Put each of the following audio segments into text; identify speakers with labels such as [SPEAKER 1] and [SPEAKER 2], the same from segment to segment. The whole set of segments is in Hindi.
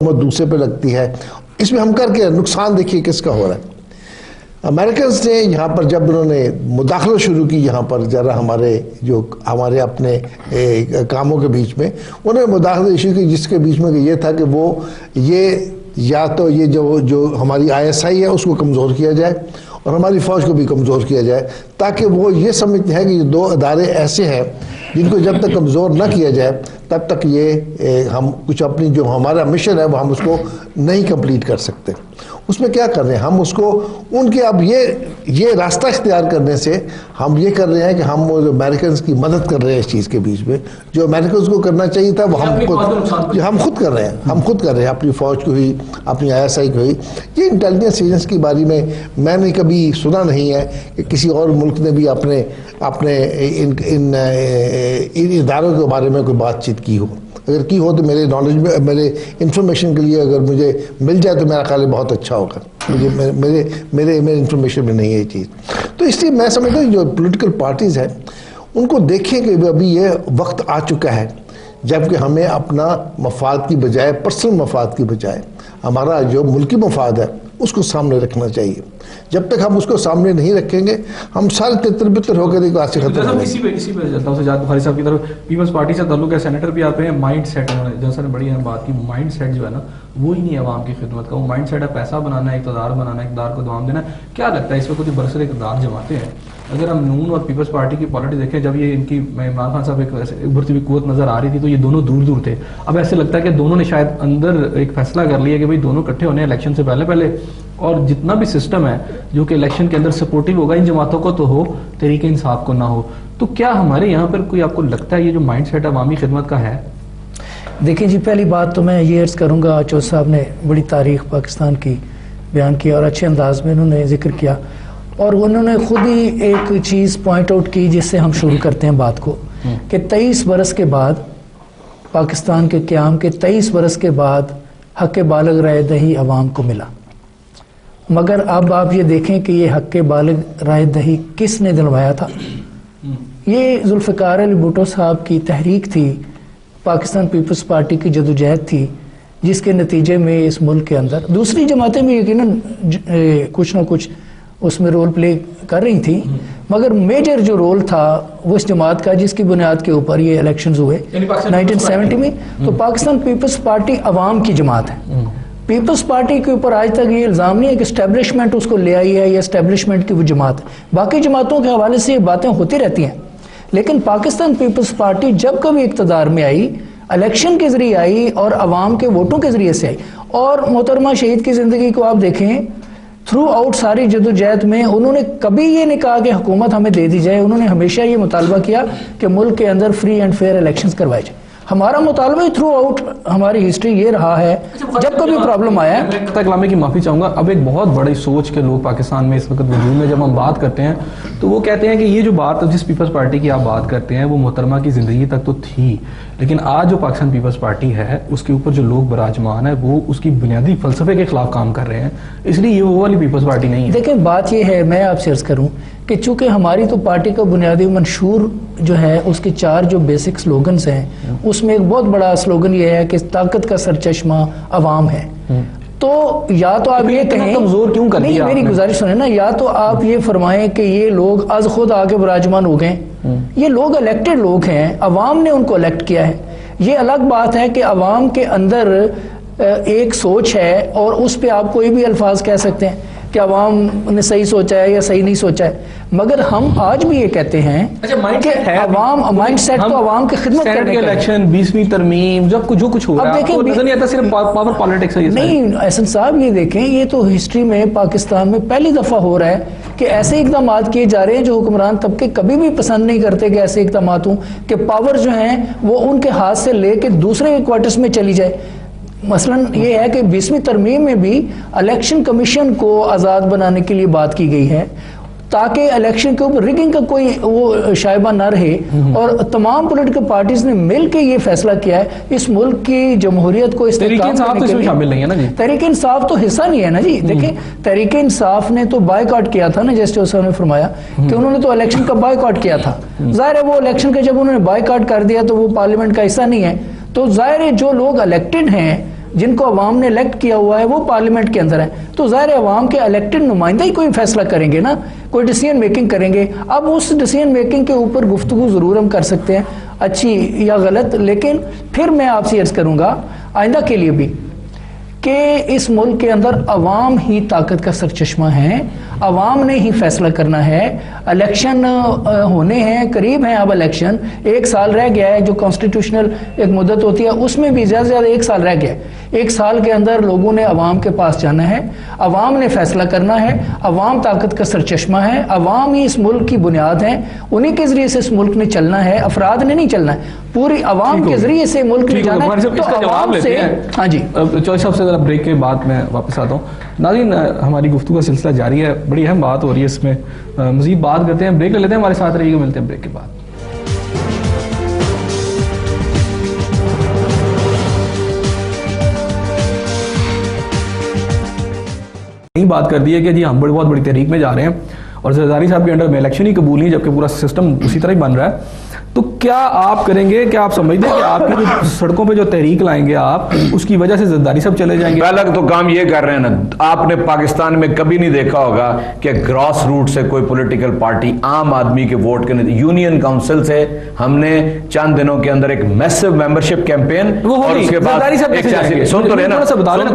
[SPEAKER 1] दूसरे पे लगती है। इसमें हम करके नुकसान देखिए किसका हो रहा है। अमेरिकन ने यहाँ पर जब उन्होंने मुदाखला शुरू की यहाँ पर जरा हमारे अपने कामों के बीच में उन्होंने मुदाखला इशू की, जिसके बीच में ये था कि वो ये या तो ये जो हमारी ISI है उसको कमज़ोर किया जाए और हमारी फ़ौज को भी कमज़ोर किया जाए, ताकि वो ये समझते हैं कि ये दो अदारे ऐसे हैं जिनको जब तक कमज़ोर ना किया जाए तब तक ये हम कुछ अपनी जो हमारा मिशन है वो हम उसको नहीं कंप्लीट कर सकते। उसमें क्या कर रहे हैं हम उसको उनके अब ये रास्ता इख्तियार करने से हम ये कर रहे हैं कि हम वो अमेरिकन की मदद कर रहे हैं इस चीज़ के बीच में। जो अमेरिकन को करना चाहिए था वो हम खुद कर रहे हैं, अपनी फ़ौज को ही, अपनी ISI को ही। ये इंटेलिजेंस एजेंसी की बारे में मैंने कभी सुना नहीं है कि किसी और मुल्क ने भी अपने इन इदारों के बारे में कोई बातचीत की हो। अगर की हो तो मेरे नॉलेज में, मेरे इंफॉर्मेशन के लिए अगर मुझे मिल जाए तो मेरा ख्याल है बहुत अच्छा होगा। मेरे इंफॉर्मेशन में नहीं है ये चीज़। तो इसलिए मैं समझता हूँ जो पॉलिटिकल पार्टीज़ हैं उनको देखें कि अभी ये वक्त आ चुका है जबकि हमें अपना मफाद की बजाय, पर्सनल मफाद की बजाय हमारा जो मुल्की मफाद है उसको सामने रखना चाहिए। जब तक हम उसको सामने नहीं रखेंगे हम सारे तितर बितर होकर एक बात से खत्म हो
[SPEAKER 2] इसी पे चलता हूँ जात बुखारी साहब की तरफ। पीपल्स पार्टी से ताल्लुक है, सेनेटर भी आते हैं। माइंड सेट उन्होंने जैसा ने बड़ी अहम बात की, माइंड सेट जो है ना वो ही नहीं है आवाम की खिदमत का। वो माइंड सेट है पैसा बनाना है, इक़्तिदार बनाना है, इक़्तिदार को दवाम देना। क्या लगता है इस वक्त बरसर इक़्तिदार जमाते हैं? अगर हम नून और पीपल्स पार्टी की पॉलिटिक्स देखें, जब ये इनकी इमरान खान साहब एक उभरती हुई कुव्वत नजर आ रही थी तो ये दोनों दूर दूर थे। अब ऐसे लगता है कि दोनों ने शायद अंदर एक फैसला कर लिया कि भाई दोनों इकट्ठे होने इलेक्शन से पहले और जितना भी सिस्टम है जो कि इलेक्शन के अंदर सपोर्टिव होगा इन जमातों को तो हो, तरीके इंसाफ को ना हो। तो क्या हमारे यहाँ पर कोई आपको लगता है ये जो माइंड सेट अवामी खिदमत का है?
[SPEAKER 3] देखिए जी, पहली बात तो मैं ये अर्ज करूँगा, चौधरी साहब ने बड़ी तारीख पाकिस्तान की बयान किया और अच्छे अंदाज में उन्होंने जिक्र किया और उन्होंने खुद ही एक चीज़ पॉइंट आउट की जिससे हम शुरू करते हैं बात को कि 23 बरस के बाद, पाकिस्तान के क़याम के 23 बरस के बाद हक़ बालिग राय दही अवाम को मिला। मगर अब आप ये देखें कि ये हक़ बालिग राय दही किसने दिलवाया था? ये जुल्फ़िकार अली भुट्टो साहब की तहरीक थी, पाकिस्तान पीपल्स पार्टी की जदोजहद थी, जिसके नतीजे में इस मुल्क के अंदर दूसरी जमातें भी यकीनन कुछ ना कुछ उसमें रोल प्ले कर रही थी, मगर मेजर जो रोल था वो इस जमात का जिसकी बुनियाद के ऊपर ये इलेक्शंस हुए 1970 में। तो पाकिस्तान पीपल्स पार्टी अवाम की जमात है। पीपल्स पार्टी के ऊपर आज तक ये इल्ज़ाम नहीं है कि एस्टेब्लिशमेंट उसको ले आई है या एस्टेब्लिशमेंट की वो जमात। बाकी जमातों के हवाले से ये बातें होती रहती हैं, लेकिन पाकिस्तान पीपल्स पार्टी जब कभी इक़्तिदार में आई, इलेक्शन के ज़रिए आई और अवाम के वोटों के ज़रिए से आई। और मोहतरमा शहीद की ज़िंदगी को आप देखें, थ्रू आउट सारी जदोजहद में उन्होंने कभी ये नहीं कहा कि हुकूमत हमें दे दी जाए। उन्होंने हमेशा ये मुतालबा किया कि मुल्क के अंदर फ्री एंड फेयर इलेक्शंस करवाए जाए। हमारा मुतालबा ही थ्रू आउट हमारी हिस्ट्री ये रहा है। जब कभी प्रॉब्लम आया,
[SPEAKER 2] कलामे की माफ़ी चाहूँगा। अब एक बहुत बड़ी सोच के लोग पाकिस्तान में इस वक्त वजूद में, जब हम बात करते हैं तो वो कहते हैं कि ये जो बात जिस पीपल्स पार्टी की आप बात करते हैं वो मोहतरमा की ज़िंदगी तक तो थी, लेकिन आज जो पाकिस्तान पीपल्स पार्टी है उसके ऊपर जो लोग बराजमान है वो उसकी बुनियादी फ़लसफे के खिलाफ काम कर रहे हैं, इसलिए ये वो वाली पीपल्स पार्टी नहीं है।
[SPEAKER 3] देखिए बात ये है, मैं आपसे अर्ज़ करूँ कि चूँकि हमारी तो पार्टी का बुनियादी मंशूर जो है उसके 4 जो बेसिक स्लोगन्स हैं, उसमें एक बहुत बड़ा स्लोगन ये है कि ताकत का सरचश्मा अवाम है। तो या तो आप ये कहें
[SPEAKER 2] कमजोर क्यों कर दिया?
[SPEAKER 3] मेरी गुजारिश सुने ना, या तो आप ये फरमाएं कि ये लोग आज खुद आके विराजमान हो गए। ये लोग इलेक्टेड लोग हैं, अवाम ने उनको इलेक्ट किया है। ये अलग बात है कि अवाम के अंदर एक सोच है और उस पर आप कोई भी अल्फाज कह सकते हैं कि अवाम ने सही सोचा है या सही नहीं सोचा है, मगर हम आज भी ये कहते हैं कि अवाम माइंड सेट तो अवाम की खिदमत करने का।
[SPEAKER 2] इलेक्शन 20वीं तरमीम जब जो कुछ हुआ, आपको नजर नहीं आता सिर्फ पावर पॉलिटिक्स है?
[SPEAKER 3] नहीं एहसन साहब, ये देखें, ये तो हिस्ट्री में पाकिस्तान में पहली दफ़ा हो रहा है कि ऐसे इकदाम किए जा रहे हैं जो हुक्मरान तबके कभी भी पसंद नहीं करते कि ऐसे इकदाम हों कि पावर जो है वो उनके हाथ से लेके दूसरे क्वार्टर्स में चली जाए। मसलन ये है कि 20वीं तरमीम में भी इलेक्शन कमीशन को आज़ाद बनाने के लिए बात की गई है ताकि इलेक्शन के ऊपर रिगिंग का कोई वो शायबा ना रहे। और तमाम पॉलिटिकल पार्टीज ने मिल के ये फैसला किया है इस मुल्क की जमहूरियत को
[SPEAKER 2] शामिल नहीं है ना जी।
[SPEAKER 3] तहरीक इंसाफ तो हिस्सा नहीं है ना जी। देखिए तहरीक इंसाफ ने तो बायकॉट किया था ना, जैसे उसने ने फरमाया कि उन्होंने तो इलेक्शन का बायकॉट किया था। जाहिर है वो इलेक्शन का जब उन्होंने बायकॉट कर दिया तो वो पार्लियामेंट का हिस्सा नहीं है। तो जाहिर है जो लोग इलेक्टेड हैं जिनको अवाम ने इलेक्ट किया हुआ है वो पार्लियामेंट के अंदर है, तो ज़ाहिर है अवाम के इलेक्टेड नुमाइंदा ही कोई फैसला करेंगे ना, कोई डिसीजन मेकिंग करेंगे। अब उस डिसीजन मेकिंग के ऊपर गुफ्तगू ज़रूर हम कर सकते हैं, अच्छी या गलत, लेकिन फिर मैं आपसे अर्ज़ करूँगा आइंदा के लिए भी कि इस मुल्क के अंदर अवाम ही ताकत का सरचश्मा है, अवाम ने ही फैसला करना है। इलेक्शन होने हैं, करीब हैं अब इलेक्शन, 1 साल रह गया है, जो कॉन्स्टिट्यूशनल एक मुद्दत होती है उसमें भी ज़्यादा से ज़्यादा 1 साल रह गया है। 1 साल के अंदर लोगों ने अवाम के पास जाना है, अवाम ने फैसला करना है, अवाम ताकत का सरचश्मा है, अवाम ही इस मुल्क की बुनियाद है, उन्हीं के ज़रिए से इस मुल्क ने चलना है, अफराद ने नहीं चलना है, पूरी अवाम के ज़रिए से मुल्क में जाना है। तो अवाम से, हाँ जी
[SPEAKER 2] चौधरी साहब से ज़रा ब्रेक के बाद मैं वापस आता हूँ। नाज़रीन, हमारी गुफ्तगू का सिलसिला जारी है, बड़ी अहम बात हो रही है इसमें, मज़ीद बात करते हैं, ब्रेक ले लेते हैं, हमारे साथ रहिएगा, मिलते हैं ब्रेक के बाद। बात कर दी है कि जी हम बहुत बड़ी तहरीक में जा रहे हैं और जरदारी साहब के अंडर में इलेक्शन ही कबूल नहीं, जबकि पूरा सिस्टम उसी तरह ही बन रहा है। तो क्या आप करेंगे, क्या आप समझते हैं कि आपकी जो सड़कों पे जो तहरीक लाएंगे आप, उसकी वजह से जरदारी साहब चले जाएंगे?
[SPEAKER 4] पहला तो काम ये कर रहे हैं ना, आपने पाकिस्तान में कभी नहीं देखा होगा कि ग्रास रूट से कोई पॉलिटिकल पार्टी आम आदमी के वोट के नहीं। यूनियन काउंसिल से हमने चंद दिनों के अंदर एक मैसिव मेंबरशिप कैंपेन, और उसके बाद सुन तो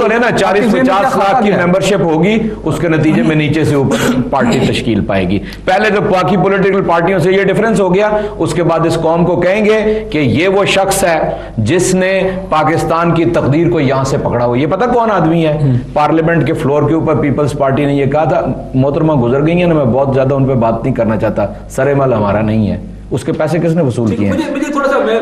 [SPEAKER 4] लेना 40-50 लाख की मेंबरशिप होगी, उसके नतीजे में नीचे से ऊपर पार्टी तश्कील पाएगी। पहले तो बाकी पॉलिटिकल पार्टियों से ये डिफरेंस हो गया, उसके बाद इस कौम को कहेंगे कि ये वो शख्स है जिसने पाकिस्तान की तकदीर को यहां से पकड़ा हुआ। ये पता कौन आदमी है? पार्लियामेंट के फ्लोर के ऊपर पीपल्स पार्टी ने ये कहा था, मोहतरमा गुजर गई है ना, मैं बहुत ज्यादा उन पर बात नहीं करना चाहता, सरेमल हमारा नहीं है, उसके पैसे किसने वसूल किए हैं,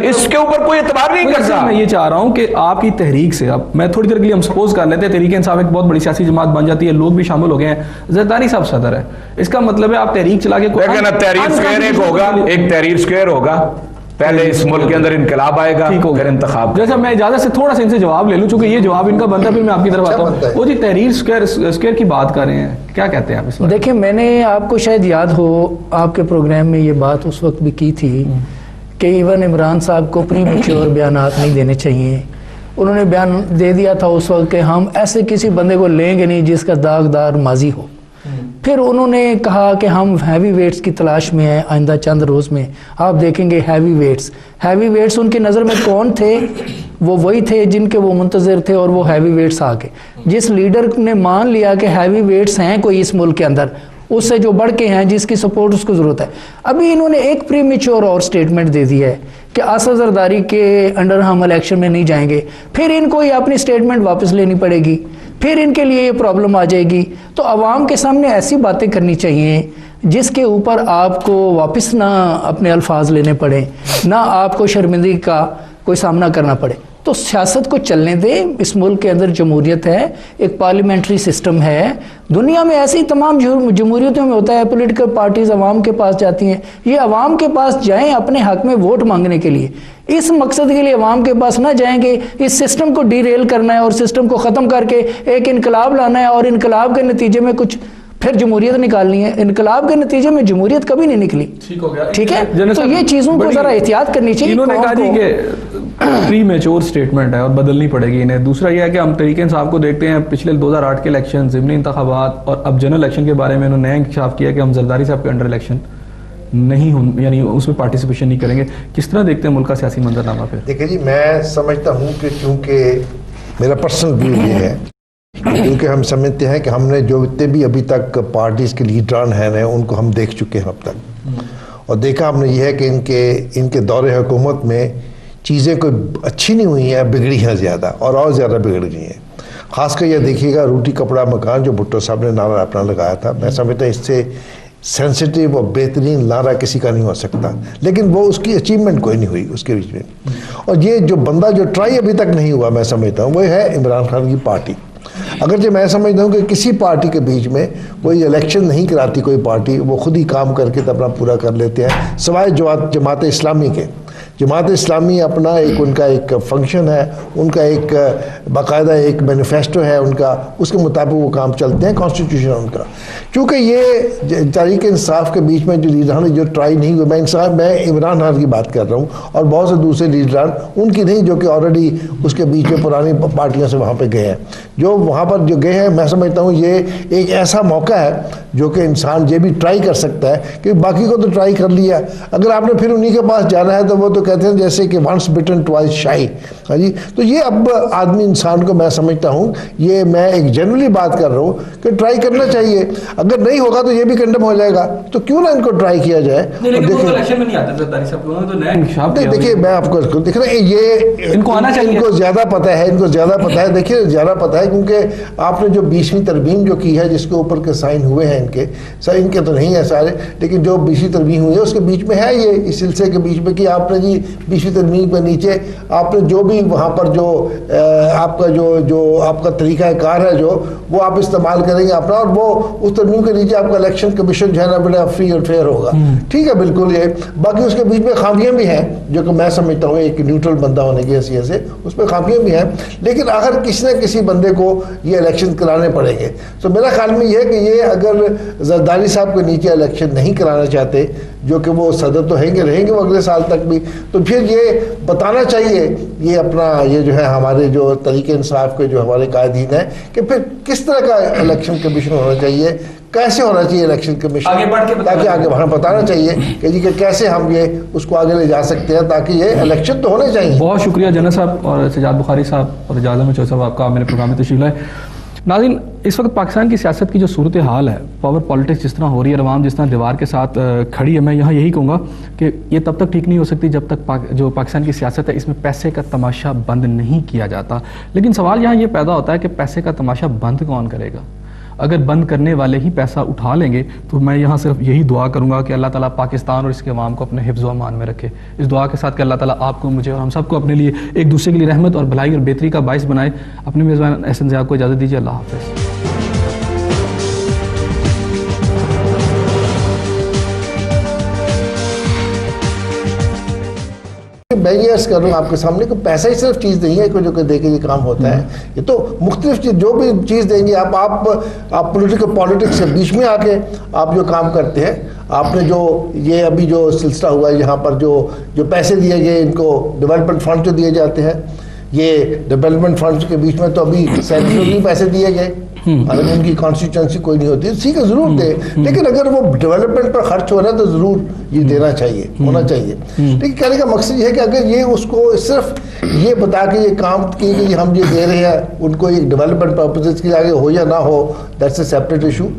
[SPEAKER 4] इसके ऊपर कोई एतबार नहीं करता।
[SPEAKER 2] मैं ये चाह रहा हूं कि आपकी तहरीक से, अब मैं थोड़ी देर के लिए हम सपोज कर लेते हैं तहरीक इंसाफ एक बहुत बड़ी सियासी जमात बन जाती है, लोग भी शामिल हो गए हैं, जरदारी साहब सदर है, इसका मतलब है आप तहरीक चला के
[SPEAKER 4] तहरीर स्क्वायर एक होगा, एक तहरीर स्क्वायर होगा, पहले इस मुल्क के अंदर इनकलाब आएगा, ठीक होगा इंतखाब।
[SPEAKER 2] जैसा मैं इजाजत से थोड़ा सा इनसे जवाब ले लूं, चूंकि ये जवाब इनका बनता है, फिर मैं आपकी तरफ आता हूं। वो जी तहरीर स्क्वायर की बात कर रहे हैं, क्या कहते हैं आप इस पर?
[SPEAKER 3] देखिए, मैंने आपको शायद याद हो आपके प्रोग्राम में ये बात उस वक्त भी की थी कि इवन इमरान साहब को प्रीमेच्योर बयानात नहीं देने चाहिए। उन्होंने बयान दे दिया था उस वक्त कि हम ऐसे किसी बंदे को लेंगे नहीं जिसका दागदार माजी हो। फिर उन्होंने कहा कि हम हैवी वेट्स की तलाश में हैं, आइंदा चंद रोज़ में आप देखेंगे हैवी वेट्स उनकी नज़र में कौन थे? वो वही थे जिनके वो मुंतज़िर थे, और वो हैवी वेट्स आ गए। जिस लीडर ने मान लिया कि हैवी वेट्स हैं कोई इस मुल्क के अंदर, उससे जो बढ़ के हैं, जिसकी सपोर्ट उसको ज़रूरत है। अभी इन्होंने एक प्रीमेच्योर और स्टेटमेंट दे दी है कि आसद जरदारी के अंडर हम इलेक्शन में नहीं जाएंगे, फिर इनको ये अपनी स्टेटमेंट वापस लेनी पड़ेगी, फिर इनके लिए ये प्रॉब्लम आ जाएगी। तो आवाम के सामने ऐसी बातें करनी चाहिए जिसके ऊपर आपको वापस ना अपने अल्फाज लेने पड़े, ना आपको शर्मिंदगी का कोई सामना करना पड़े। तो सियासत को चलने दें। इस मुल्क के अंदर जमहूरियत है, एक पार्लियामेंट्री सिस्टम है, दुनिया में ऐसी तमाम जमहूरियतों में होता है, पॉलिटिकल पार्टीज अवाम के पास जाती हैं। ये अवाम के पास जाएं अपने हक में वोट मांगने के लिए, इस मकसद के लिए अवाम के पास ना जाएंगे। इस सिस्टम को डीरेल करना है और सिस्टम को ख़त्म करके एक इनकलाब लाना है, और इनकलाब के नतीजे में कुछ फिर जमहूरियत निकालनी है। इनकलाब के नतीजे में जमहूरियत कभी नहीं निकली।
[SPEAKER 2] ठीक हो गया,
[SPEAKER 3] ठीक है। तो ये चीज़ों को ज़रा एहतियात करनी चाहिए।
[SPEAKER 2] इन्होंने कहा जी कि प्रीमेच्योर स्टेटमेंट है और बदलनी पड़ेगी इन्हें। दूसरा यह है कि हम तहरीक इंसाफ को देखते हैं, पिछले 2008 के इलेक्शन, ज़िमनी इंतखाबात और अब जनरल इलेक्शन के बारे में इन्होंने नया इंकशाफ किया कि हम जरदारी साहब के अंडर इलेक्शन नहीं हो, यानी उसमें पार्टिसिपेशन नहीं करेंगे। किस तरह देखते हैं मुल्क का सियासी मंजरनामा? फिर
[SPEAKER 1] देखिए जी, मैं समझता हूँ कि क्योंकि मेरा पर्सनल व्यू ये है, क्योंकि हम समझते हैं कि हमने जो इतने भी अभी तक पार्टीज़ के लीडरान हैं उनको हम देख चुके हैं अब तक, और देखा हमने ये है कि इनके दौरे हुकूमत में चीज़ें कोई अच्छी नहीं हुई हैं, बिगड़ी हैं ज़्यादा, और ज़्यादा बिगड़ गई हैं। ख़ासकर यह देखिएगा रोटी कपड़ा मकान जो भुट्टो साहब ने नारा अपना लगाया था, मैं समझता हूँ इससे सेंसिटिव और बेहतरीन नारा किसी का नहीं हो सकता, लेकिन वो उसकी अचीवमेंट कोई नहीं हुई उसके बीच में। और ये जो बंदा जो ट्राई अभी तक नहीं हुआ, मैं समझता हूँ वो है इमरान खान की पार्टी। अगर जो मैं समझता हूँ कि किसी पार्टी के बीच में कोई इलेक्शन नहीं कराती कोई पार्टी, वो खुद ही काम करके तो अपना पूरा कर लेते हैं, सिवाय जमात इस्लामी के। जमात इस्लामी अपना एक उनका एक फंक्शन है, उनका एक बाकायदा एक मैनिफेस्टो है उनका, उसके मुताबिक वो काम चलते हैं, कॉन्स्टिट्यूशन उनका। चूँकि ये तहरीक इंसाफ के बीच में जो लीडरान जो ट्राई नहीं हुए, मैं इमरान खान की बात कर रहा हूँ और बहुत से दूसरे लीडरान उनकी नहीं, जो कि ऑलरेडी उसके बीच में पुरानी पार्टियों से वहाँ पे गए हैं, जो वहाँ पर जो गए हैं, मैं समझता हूँ ये एक ऐसा मौका है जो कि इंसान ये भी ट्राई कर सकता है, कि बाकी को तो ट्राई कर लिया, अगर आपने फिर उन्हीं के पास जाना है तो वो तो कहते हैं जैसे कि वंस बिटन ट्वाइस शाई। हाँ जी, तो ये अब आदमी इंसान को मैं समझता हूँ, ये मैं एक जनरली बात कर रहा हूँ कि ट्राई करना चाहिए, अगर नहीं होगा तो ये भी कंडम हो जाएगा, तो क्यों ना इनको ट्राई किया जाए। देखिए मैं आपको देख रहा ये इनको आना चाहिए, इनको ज्यादा पता है, इनको ज्यादा पता है, देखिए ज्यादा पता है, क्योंकि आपने जो 20वीं तरमीम जो की है जिसके ऊपर के साइन हुए हैं इनके तो नहीं है सारे, लेकिन जो 20वीं तरमीम हुई है उसके बीच में है ये, इस सिलसिले के बीच में कि आपने जी 20वीं तरमीम के नीचे आपने जो भी वहाँ पर जो आपका जो आपका तरीक़ाकार है जो वो आप इस्तेमाल करेंगे अपना, और वो उस तरमीम के नीचे आपका इलेक्शन कमीशन जो है ना बड़ा फ्री और फेयर होगा, ठीक है बिल्कुल। ये बाकी उसके बीच में खामियां भी हैं जो कि मैं समझता हूँ एक न्यूट्रल बंदा होने की हैसियत से उसमें खामियां भी हैं, लेकिन अगर किसी न किसी बंदे को ये इलेक्शन कराने पड़ेंगे, तो मेरा ख्याल में ये है कि ये अगर जरदारी साहब के नीचे इलेक्शन नहीं कराना चाहते, जो कि वो सदर तो रहेंगे वो अगले साल तक भी, तो फिर ये बताना चाहिए ये अपना ये जो है हमारे जो तरीके इंसाफ के जो हमारे कायदीन हैं कि फिर किस तरह का इलेक्शन कमीशन होना चाहिए, कैसे होना चाहिए इलेक्शन कमीशन, ताकि आगे बताना चाहिए कि जी कि कैसे हम ये उसको आगे ले जा सकते हैं, ताकि ये इलेक्शन तो होने चाहिए।
[SPEAKER 2] बहुत शुक्रिया जनरल साहब और सजाद बुखारी साहब और एजाज अहमद चौधरी साहब आपका मेरे प्रोग्राम में तशरीफ लाए। नाज़रीन, इस वक्त पाकिस्तान की सियासत की जो सूरत हाल है, पावर पॉलिटिक्स जिस तरह हो रही है, अवाम जिस तरह दीवार के साथ खड़ी है, मैं यहाँ यही कहूँगा कि ये तब तक ठीक नहीं हो सकती जब तक जो पाकिस्तान की सियासत है इसमें पैसे का तमाशा बंद नहीं किया जाता। लेकिन सवाल यहाँ ये पैदा होता है कि पैसे का तमाशा बंद कौन करेगा? अगर बंद करने वाले ही पैसा उठा लेंगे तो मैं यहाँ सिर्फ यही दुआ करूँगा कि अल्लाह ताला पाकिस्तान और इसके अवाम को अपने हिफ्ज़ व अमान में रखे। इस दुआ के साथ कि अल्लाह ताला आपको, मुझे और हम सबको अपने लिए एक दूसरे के लिए रहमत और भलाई और बेहतरी का बाइस बनाए। अपने मेज़बान एहसन ज़िया को इजाज़त दीजिए। अल्लाह हाफ़िज़।
[SPEAKER 1] मैं ये अर्ज कर रहा हूँ आपके सामने कि पैसा ही सिर्फ चीज़ नहीं है कि जो दे के ये काम होता है, ये तो मुख्तलिफ चीज़ जो भी चीज़ देंगे आप पॉलिटिक्स के बीच में आके आप जो काम करते हैं, आपने जो ये अभी जो सिलसिला हुआ है यहाँ पर जो पैसे दिए गए इनको डेवलपमेंट फंड जो दिए जाते हैं, ये डेवलपमेंट फंड के बीच में तो अभी सैकड़ों भी पैसे दिए गए, अगर उनकी कॉन्स्टिट्यूंसी कोई नहीं होती ठीक है जरूर दे, लेकिन अगर वो डेवलपमेंट पर खर्च हो रहा है तो जरूर ये देना चाहिए, होना चाहिए। लेकिन कहने का मकसद ये है कि अगर ये उसको सिर्फ ये बता के ये काम किए कि हम ये दे रहे हैं उनको एक डेवलपमेंट पर्पसेस के आगे हो या ना हो, दैट्स ए सेपरेट इशू।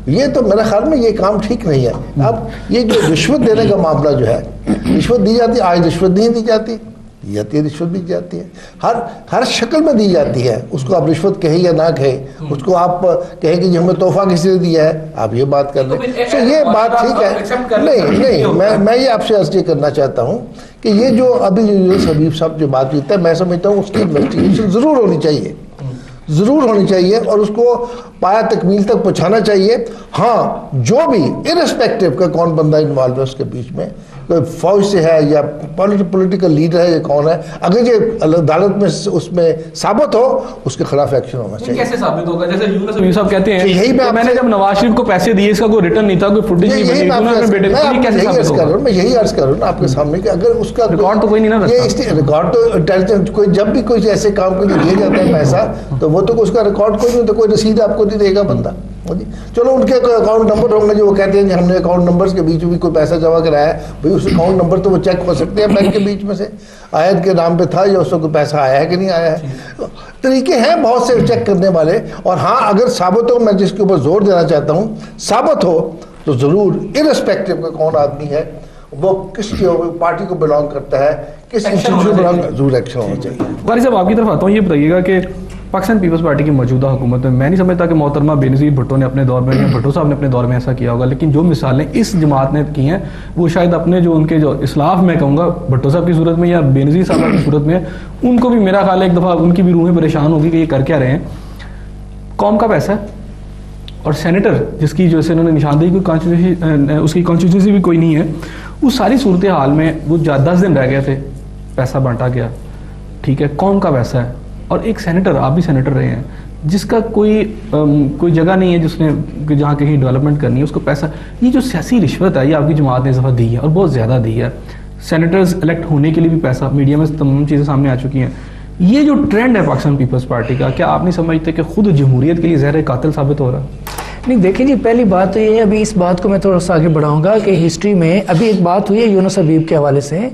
[SPEAKER 1] ये तो मेरे ख्याल में ये काम ठीक नहीं है। अब ये जो रिश्वत देने का मामला जो है, रिश्वत दी जाती है, आज रिश्वत नहीं दी जाती, रिश्वत भी जाती है, हर शक्ल में दी जाती है। उसको आप रिश्वत कहे या ना कहे, उसको आप कहे कि हमें तोहफा किसी ने दिया है, आप ये बात कर लें, तो ये बात ठीक है। नहीं मैं ये आपसे अर्ज करना चाहता हूँ कि ये जो अभी हबीब साहब जो बात करता है, मैं समझता हूँ उसकी इन्वेस्टिगेशन ज़रूर होनी चाहिए और उसको पाया तकमील तक पहुँचाना चाहिए। हाँ, जो भी इररिस्पेक्टिव का कौन बंदा इन्वॉल्व है उसके बीच में, कोई फौज से है या पॉलिटिकल लीडर है या कौन है, अगर ये अदालत में उसमें साबित हो उसके खिलाफ एक्शन होना चाहिए।
[SPEAKER 2] कैसे साबित होगा? जैसे यूनुस हबीब साहब कहते हैं
[SPEAKER 1] यही
[SPEAKER 2] मैंने जब नवाज शरीफ को पैसे दिए इसका कोई रिटर्न नहीं था, कोई फुटेज नहीं बनी, मैं यही अर्ज कर रहा हूँ आपके सामने कि अगर उसका रिकॉर्ड तो कोई नहीं ना,
[SPEAKER 1] रिकॉर्ड तो इंटेलिजेंस कोई जब भी कोई ऐसे काम के लिए दिया जाता है पैसा, तो वो तो उसका रिकॉर्ड कोई नहीं, तो कोई रसीद आपको नहीं देगा बंदा। चलो उनके अकाउंट नंबर होंगे जो वो कहते हैं कि हमने अकाउंट नंबर्स के बीच में भी कोई पैसा जमा कराया, भाई उस अकाउंट नंबर तो वो चेक हो सकते हैं बैंक के बीच में से, आयत के नाम पे था या उसको कोई पैसा आया है कि नहीं आया है। तरीके हैं बहुत से चेक करने वाले। और हाँ, अगर साबित हो, मैं जिसके ऊपर जोर देना चाहता हूँ, साबित हो तो ज़रूर इररिस्पेक्टिव का कौन आदमी है, वो किस पार्टी को बिलोंग करता है, किस इंस्टीट्यूशन को बिलोंग, जरूर एक्शन होना चाहिए।
[SPEAKER 2] बुखारी साहब, आपकी तरफ आता हूँ, ये बताइएगा कि पाकिस्तान पीपल्स पार्टी की मौजूदा हुकूमत में मैं नहीं समझता कि मोहतरमा बेनज़ीर भुट्टो ने अपने दौर में या भुट्टो साहब ने अपने दौर में ऐसा किया होगा, लेकिन जो मिसालें इस जमात ने की हैं वो शायद अपने जो उनके जो इस्लाफ में कहूँगा भुट्टो साहब की सूरत में या बेनज़ीर साहब की सूरत में, उनको भी मेरा ख्याल है एक दफ़ा उनकी भी रूहें परेशान होगी कि ये कर क्या रहे हैं। कौम का पैसा और सेनेटर जिसकी जो से उन्होंने निशानदेही कोई उसकी कॉन्स्टिट्यूंसी भी कोई नहीं है, उस सारी सूरत हाल में वो 10 दिन रह गए थे पैसा बांटा गया, ठीक है, कौन का पैसा है, और एक सेनेटर, आप भी सेनेटर रहे हैं, जिसका कोई जगह नहीं है जिसने जहाँ कहीं डेवलपमेंट करनी है, उसको पैसा, ये जो सियासी रिश्वत है ये आपकी जमात ने इस दफ़ा दी है और बहुत ज़्यादा दी है। सेनेटर्स इलेक्ट होने के लिए भी पैसा, मीडिया में तमाम चीज़ें सामने आ चुकी हैं। ये जो ट्रेंड है पाकिस्तान पीपल्स पार्टी का, क्या आप नहीं समझते कि खुद जमहूरियत के लिए ज़हर कातिल साबित हो रहा है?
[SPEAKER 3] नहीं देखिए जी, पहली बात तो ये है, अभी इस बात को मैं थोड़ा सा आगे बढ़ाऊंगा कि हिस्ट्री में अभी एक बात हुई है यूनुस हबीब के हवाले से।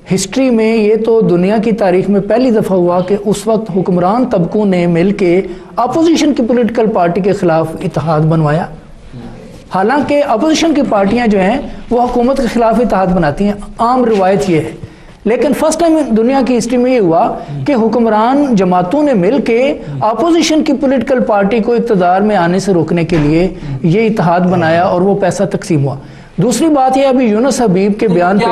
[SPEAKER 3] हिस्ट्री में ये तो दुनिया की तारीख में पहली दफ़ा हुआ कि उस वक्त हुक्मरान तबकों ने मिल के अपोजिशन की पॉलिटिकल पार्टी के खिलाफ इत्तेहाद बनवाया। हालांकि अपोजिशन की पार्टियां जो हैं वो हुकूमत के खिलाफ इत्तेहाद बनाती हैं, आम रिवायत ये है, लेकिन फर्स्ट टाइम दुनिया की हिस्ट्री में ये हुआ कि हुक्मरान जमातों ने मिल के अपोजिशन की पॉलिटिकल पार्टी को इक़्तिदार में आने से रोकने के लिए ये इत्तेहाद बनाया और वो पैसा तकसीम हुआ। दूसरी बात ये, अभी यूनुस हबीब के बयान पे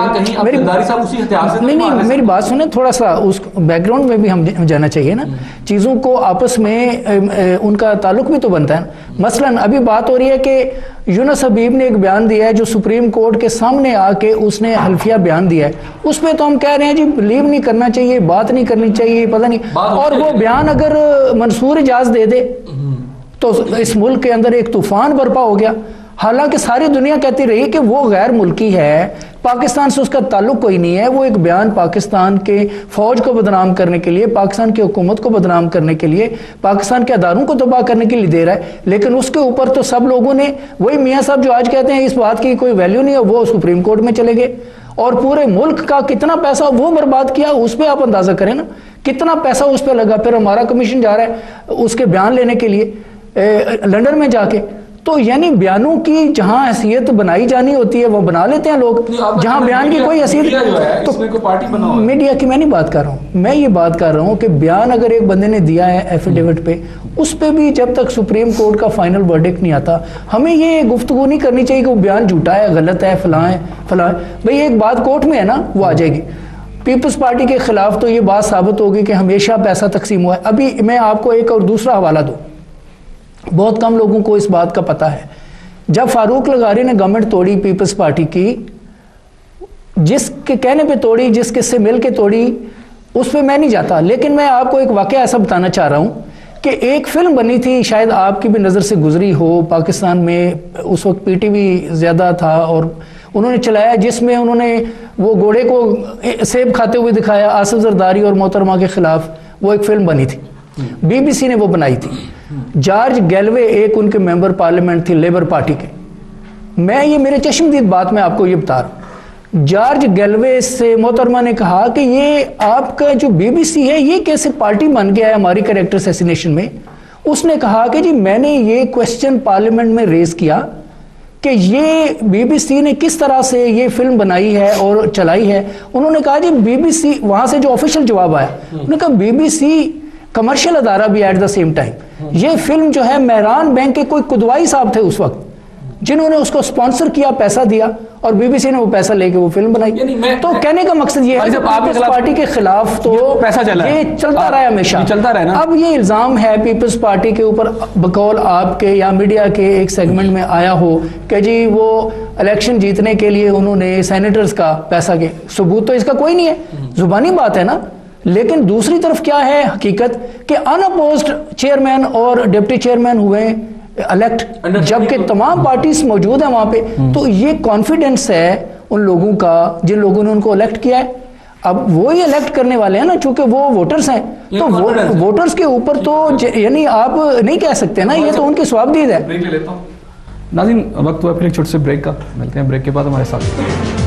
[SPEAKER 3] मेरी बात सुने, थोड़ा सा उस बैकग्राउंड में भी हम जाना चाहिए ना, चीज़ों को आपस में उनका ताल्लुक भी तो बनता है ना। मसलन अभी बात हो रही है कि यूनुस हबीब ने एक बयान दिया है जो सुप्रीम कोर्ट के सामने आके उसने हल्फिया बयान दिया है, उस पर तो हम कह रहे हैं जी बिलीव नहीं करना चाहिए, बात नहीं करनी चाहिए, पता नहीं, और वो बयान अगर मंसूर इजाज़ दे दे तो इस मुल्क के अंदर एक तूफान बर्पा हो गया। हालांकि सारी दुनिया कहती रही कि वो गैर मुल्की है, पाकिस्तान से उसका ताल्लुक कोई नहीं है, वो एक बयान पाकिस्तान के फौज को बदनाम करने के लिए, पाकिस्तान की हुकूमत को बदनाम करने के लिए, पाकिस्तान के अदारों को तबाह करने के लिए दे रहा है। लेकिन उसके ऊपर तो सब लोगों ने, वही मियाँ साहब जो आज कहते हैं इस बात की कोई वैल्यू नहीं है, वो सुप्रीम कोर्ट में चले गए और पूरे मुल्क का कितना पैसा वो बर्बाद किया, उस पर आप अंदाजा करें ना, कितना पैसा उस पर लगा। फिर हमारा कमीशन जा रहा है उसके बयान लेने के लिए लंदन में जाके, तो यानी बयानों की जहां हैसियत बनाई जानी होती है वो बना लेते हैं लोग, जहां बयान की कोई हैसियत, तो कोई पार्टी बना मीडिया की मैं नहीं बात कर रहा हूं, मैं ये बात कर रहा हूं कि बयान अगर एक बंदे ने दिया है एफिडेविट पे, उस पे भी जब तक सुप्रीम कोर्ट का फाइनल वर्डिक्ट नहीं आता, हमें ये गुफ्तगू नहीं करनी चाहिए कि वो बयान झूठा है, गलत है, फलां है फलां। भाई एक बात कोर्ट में है ना, वो आ जाएगी। पीपल्स पार्टी के खिलाफ तो ये बात साबित होगी कि हमेशा पैसा तकसीम हुआ है। अभी मैं आपको एक और दूसरा हवाला दूं, बहुत कम लोगों को इस बात का पता है, जब फारूक लगारी ने गवर्नमेंट तोड़ी पीपल्स पार्टी की, जिसके कहने पे तोड़ी, जिसके से मिल के तोड़ी, उस पर मैं नहीं जाता, लेकिन मैं आपको एक वाकया ऐसा बताना चाह रहा हूं कि एक फिल्म बनी थी, शायद आपकी भी नज़र से गुजरी हो, पाकिस्तान में उस वक्त पीटीवी ज़्यादा था और उन्होंने चलाया, जिसमें उन्होंने वो घोड़े को सेब खाते हुए दिखाया, आसिफ जरदारी और मोहतरमा के खिलाफ वो एक फिल्म बनी थी, BBC ने वो बनाई थी। जॉर्ज गैलवे एक उनके मेंबर पार्लियामेंट थे लेबर पार्टी के। मैं ये मेरे चश्मदीद बात मैं आपको ये बता रहा हूँ, जॉर्ज गैलवे से मोहतरमा ने कहा कि ये आपका जो BBC है ये कैसे पार्टी बन गया है हमारी कैरेक्टर असैसिनेशन में। उसने कहा कि जी मैंने ये क्वेश्चन पार्लियामेंट में रेज किया कि ये BBC ने किस तरह से ये फिल्म बनाई है और चलाई है। उन्होंने कहा जी BBC, वहां से जो ऑफिशियल जवाब आया, उन्होंने कहा BBC कमर्शियल अदारा भी एट द सेम टाइम। ये फिल्म जो है मेहरान बैंक के कोई कुदवाई साहब थे उस वक्त, जिन्होंने उसको स्पॉन्सर किया, पैसा दिया और BBC ने वो पैसा लेके वो फिल्म बनाई। तो कहने का मकसद ये है पीपल्स पार्टी के खिलाफ तो
[SPEAKER 2] पैसा चला,
[SPEAKER 3] ये चलता रहा हमेशा,
[SPEAKER 2] चलता रहा ना।
[SPEAKER 3] अब ये इल्जाम है पीपल्स पार्टी के ऊपर, बकौल आपके या मीडिया के एक सेगमेंट में आया हो कि जी वो इलेक्शन जीतने के लिए उन्होंने सेनेटर्स का पैसा के, सबूत तो इसका कोई नहीं है, जुबानी बात है ना। लेकिन दूसरी तरफ क्या है हकीकत कि अनअपोज्ड चेयरमैन और डिप्टी चेयरमैन हुए इलेक्ट, जबकि तमाम पार्टीज मौजूद है वहां पे। तो ये कॉन्फिडेंस है उन लोगों का जिन लोगों ने उनको इलेक्ट किया है। अब वो ही इलेक्ट करने वाले हैं ना, चूंकि वो वोटर्स हैं, तो वोटर्स के ऊपर तो यानी आप नहीं कह सकते ना, ये तो उनकी स्वाबदीद है।
[SPEAKER 2] नाज़रीन, वक्त हुआ फिर एक छोटे से ब्रेक का, मिलते हैं ब्रेक के बाद हमारे साथ।